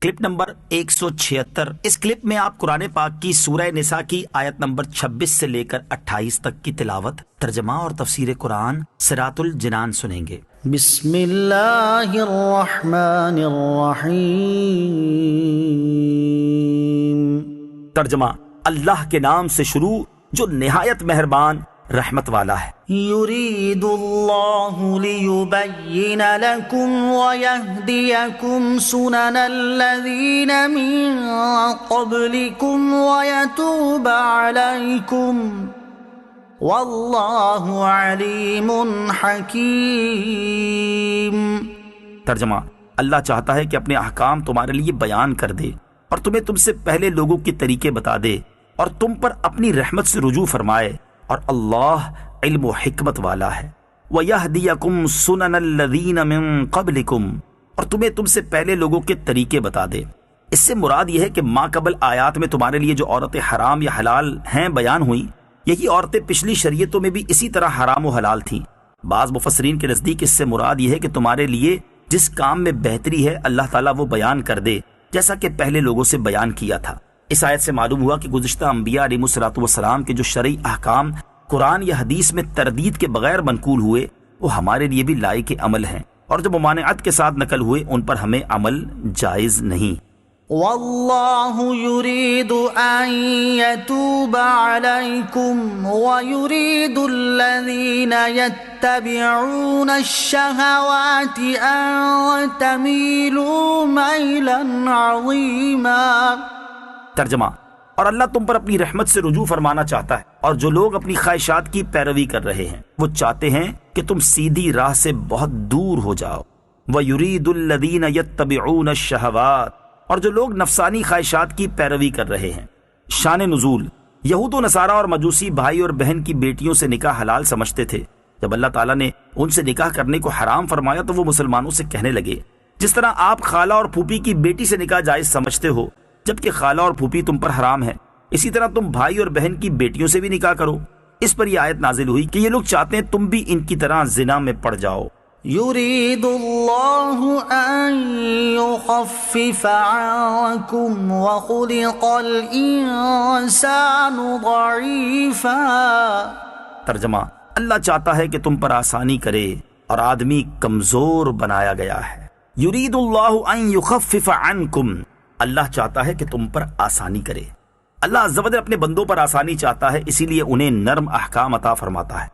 Clip number 176۔ اس clip میں آپ قرآن پاک کی سورہ نساء کی آیت نمبر 26 سے لے کر 28 تک کی تلاوت، ترجمہ اور تفسیر قرآن صراط الجنان سنیں گے۔ بسم اللہ الرحمن الرحیم۔ ترجمہ: اللہ کے نام سے شروع جو نہایت مہربان رحمت والا ہے۔ یرید اللہ لیبین لکم ویہدیکم سنن الذین من قبلکم ویتوب علیکم واللہ علیم حکیم۔ ترجمہ: اللہ چاہتا ہے کہ اپنے احکام تمہارے لیے بیان کر دے اور تمہیں تم سے پہلے لوگوں کے طریقے بتا دے اور تم پر اپنی رحمت سے رجوع فرمائے، اور اللہ علم و حکمت والا ہے۔ وَيَهْدِيَكُمْ سُنَنَ الَّذِينَ مِن قَبْلِكُمْ، اور تمہیں تم سے پہلے لوگوں کے طریقے بتا دے۔ اس سے مراد یہ ہے کہ ما قبل آیات میں تمہارے لیے جو عورتیں حرام یا حلال ہیں بیان ہوئیں، یہی عورتیں پچھلی شریعتوں میں بھی اسی طرح حرام و حلال تھیں۔ بعض مفسرین کے نزدیک اس سے مراد یہ ہے کہ تمہارے لیے جس کام میں بہتری ہے اللہ تعالیٰ وہ بیان کر دے، جیسا کہ پہلے لوگوں سے بیان کیا تھا۔ اس آیت سے معلوم ہوا کہ گزشتہ انبیاء علیہ الصلوۃ والسلام کے جو شرعی احکام قرآن یا حدیث میں تردید کے بغیر منقول ہوئے، وہ ہمارے لیے بھی لائق عمل ہیں، اور جو ممانعت کے ساتھ نقل ہوئے ان پر ہمیں عمل جائز نہیں۔ واللہ یرید ان یتوب علیکم ویرید الذین یتبعون الشہوات ان تمیلوا میلا عظیما۔ ترجمہ: اور اللہ تم پر اپنی رحمت سے رجوع فرمانا چاہتا ہے، اور جو لوگ اپنی خواہشات کی پیروی کر رہے ہیں وہ چاہتے ہیں کہ تم سیدھی راہ سے بہت دور ہو جاؤ۔ وَيُرِيدُ الَّذِينَ يَتَّبِعُونَ الشَّهَوَاتِ، اور جو لوگ نفسانی خواہشات کی پیروی کر رہے ہیں۔ شان نزول: یہود و نصارہ اور مجوسی بھائی اور بہن کی بیٹیوں سے نکاح حلال سمجھتے تھے۔ جب اللہ تعالیٰ نے ان سے نکاح کرنے کو حرام فرمایا تو وہ مسلمانوں سے کہنے لگے، جس طرح آپ خالہ اور پھوپھی کی بیٹی سے نکاح جائز سمجھتے ہو جبکہ خالہ اور پھوپھی تم پر حرام ہے، اسی طرح تم بھائی اور بہن کی بیٹیوں سے بھی نکاح کرو۔ اس پر یہ آیت نازل ہوئی کہ یہ لوگ چاہتے ہیں تم بھی ان کی طرح زنا میں پڑ جاؤ۔ یرید اللہ ان یخفف عنکم وخلق الانسان ضعیفا۔ ترجمہ: اللہ چاہتا ہے کہ تم پر آسانی کرے اور آدمی کمزور بنایا گیا ہے۔ یرید اللہ ان یخفف عنکم، اللہ چاہتا ہے کہ تم پر آسانی کرے۔ اللہ عز و جل اپنے بندوں پر آسانی چاہتا ہے، اسی لیے انہیں نرم احکام عطا فرماتا ہے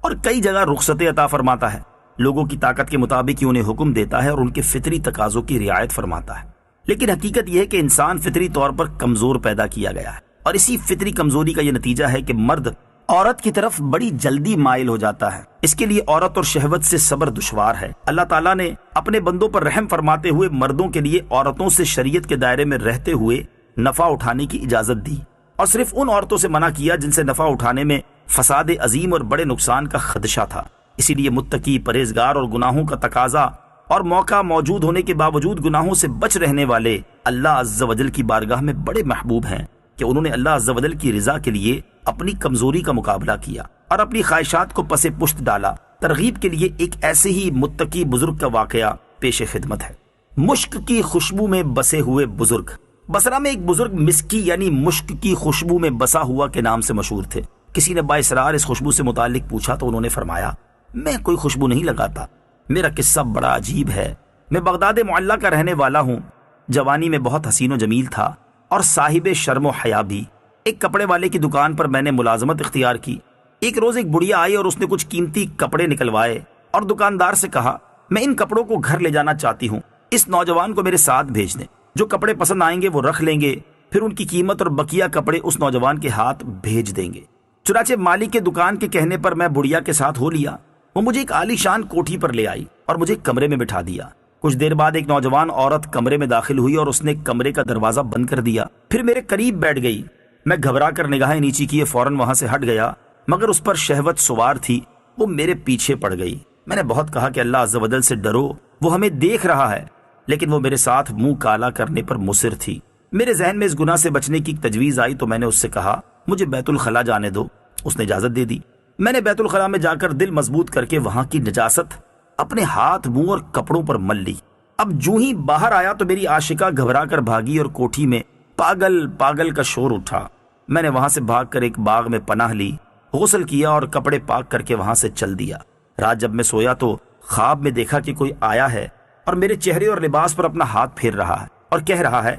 اور کئی جگہ رخصتیں عطا فرماتا ہے۔ لوگوں کی طاقت کے مطابق ہی انہیں حکم دیتا ہے اور ان کے فطری تقاضوں کی رعایت فرماتا ہے۔ لیکن حقیقت یہ ہے کہ انسان فطری طور پر کمزور پیدا کیا گیا ہے، اور اسی فطری کمزوری کا یہ نتیجہ ہے کہ مرد عورت کی طرف بڑی جلدی مائل ہو جاتا ہے۔ اس کے لیے عورت اور شہوت سے صبر دشوار ہے۔ اللہ تعالیٰ نے اپنے بندوں پر رحم فرماتے ہوئے مردوں کے لیے عورتوں سے شریعت کے دائرے میں رہتے ہوئے نفع اٹھانے کی اجازت دی، اور صرف ان عورتوں سے منع کیا جن سے نفع اٹھانے میں فساد عظیم اور بڑے نقصان کا خدشہ تھا۔ اسی لیے متقی، پرہیزگار اور گناہوں کا تقاضا اور موقع موجود ہونے کے باوجود گناہوں سے بچ رہنے والے اللہ عز و جل کی بارگاہ میں بڑے محبوب ہیں کہ انہوں نے اللہ عز و جل کی رضا کے لیے اپنی کمزوری کا مقابلہ کیا اور اپنی خواہشات کو پس پشت ڈالا۔ ترغیب کے لیے ایک ایسے ہی متقی بزرگ کا واقعہ پیش خدمت ہے۔ مشک کی خوشبو میں بسے ہوئے بزرگ۔ بصرہ میں ایک بزرگ مسکی یعنی مشک کی خوشبو میں بسا ہوا کے نام سے مشہور تھے۔ کسی نے بااصرار اس خوشبو سے متعلق پوچھا تو انہوں نے فرمایا، میں کوئی خوشبو نہیں لگاتا، میرا قصہ بڑا عجیب ہے۔ میں بغداد معلیٰ کا رہنے والا ہوں، جوانی میں بہت حسین و جمیل تھا اور صاحب شرم و حیا بھی۔ ایک کپڑے والے کی دکان پر میں نے ملازمت اختیار کی۔ ایک روز ایک بڑھیا آئی اور اس نے کچھ قیمتی کپڑے نکلوائے اور دکاندار سے کہا، میں ان کپڑوں کو گھر لے جانا چاہتی ہوں، اس نوجوان کو میرے ساتھ بھیج دیں، جو کپڑے پسند آئیں گے وہ رکھ لیں گے، پھر ان کی قیمت اور بقیہ کپڑے اس نوجوان کے ہاتھ بھیج دیں گے۔ چنانچہ مالک کے دکان کے کہنے پر میں بڑھیا کے ساتھ ہو لیا۔ وہ مجھے ایک عالی شان کوٹھی پر لے آئی اور مجھے کمرے میں بٹھا دیا۔ کچھ دیر بعد ایک نوجوان عورت کمرے میں داخل ہوئی اور اس نے کمرے کا دروازہ بند کر دیا، پھر میرے قریب بیٹھ گئی۔ میں گھبرا کر نگاہیں نیچی کیے فوراً وہاں سے ہٹ گیا، مگر اس پر شہوت سوار تھی، وہ میرے پیچھے پڑ گئی۔ میں نے بہت کہا کہ اللہ عز و جل سے ڈرو، وہ ہمیں دیکھ رہا ہے، لیکن وہ میرے ساتھ منہ کالا کرنے پر مصر تھی۔ میرے ذہن میں اس گناہ سے بچنے کی تجویز آئی تو میں نے اس سے کہا، مجھے بیت الخلاء جانے دو۔ اس نے اجازت دے دی۔ میں نے بیت الخلاء میں جا کر دل مضبوط کر کے وہاں کی نجاست اپنے ہاتھ، منہ اور کپڑوں پر مل لی۔ اب جو ہی باہر آیا تو میری عاشقہ گھبرا کر بھاگی اور کوٹھی میں پاگل پاگل کا شور اٹھا۔ میں نے وہاں سے بھاگ کر ایک باغ میں پناہ لی، غسل کیا اور کپڑے پاک کر کے وہاں سے چل دیا۔ رات جب میں سویا تو خواب میں دیکھا کہ کوئی آیا ہے اور میرے چہرے اور لباس پر اپنا ہاتھ پھیر رہا ہے اور کہہ رہا ہے،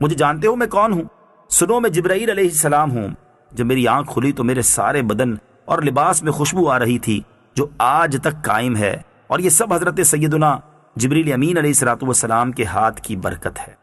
مجھے جانتے ہو میں کون ہوں؟ سنو، میں جبرائیل علیہ السلام ہوں۔ جب میری آنکھ کھلی تو میرے سارے بدن اور لباس میں خوشبو آ رہی تھی جو آج تک قائم ہے، اور یہ سب حضرت سیدنا جبریل امین علیہ السلام کے ہاتھ کی برکت ہے۔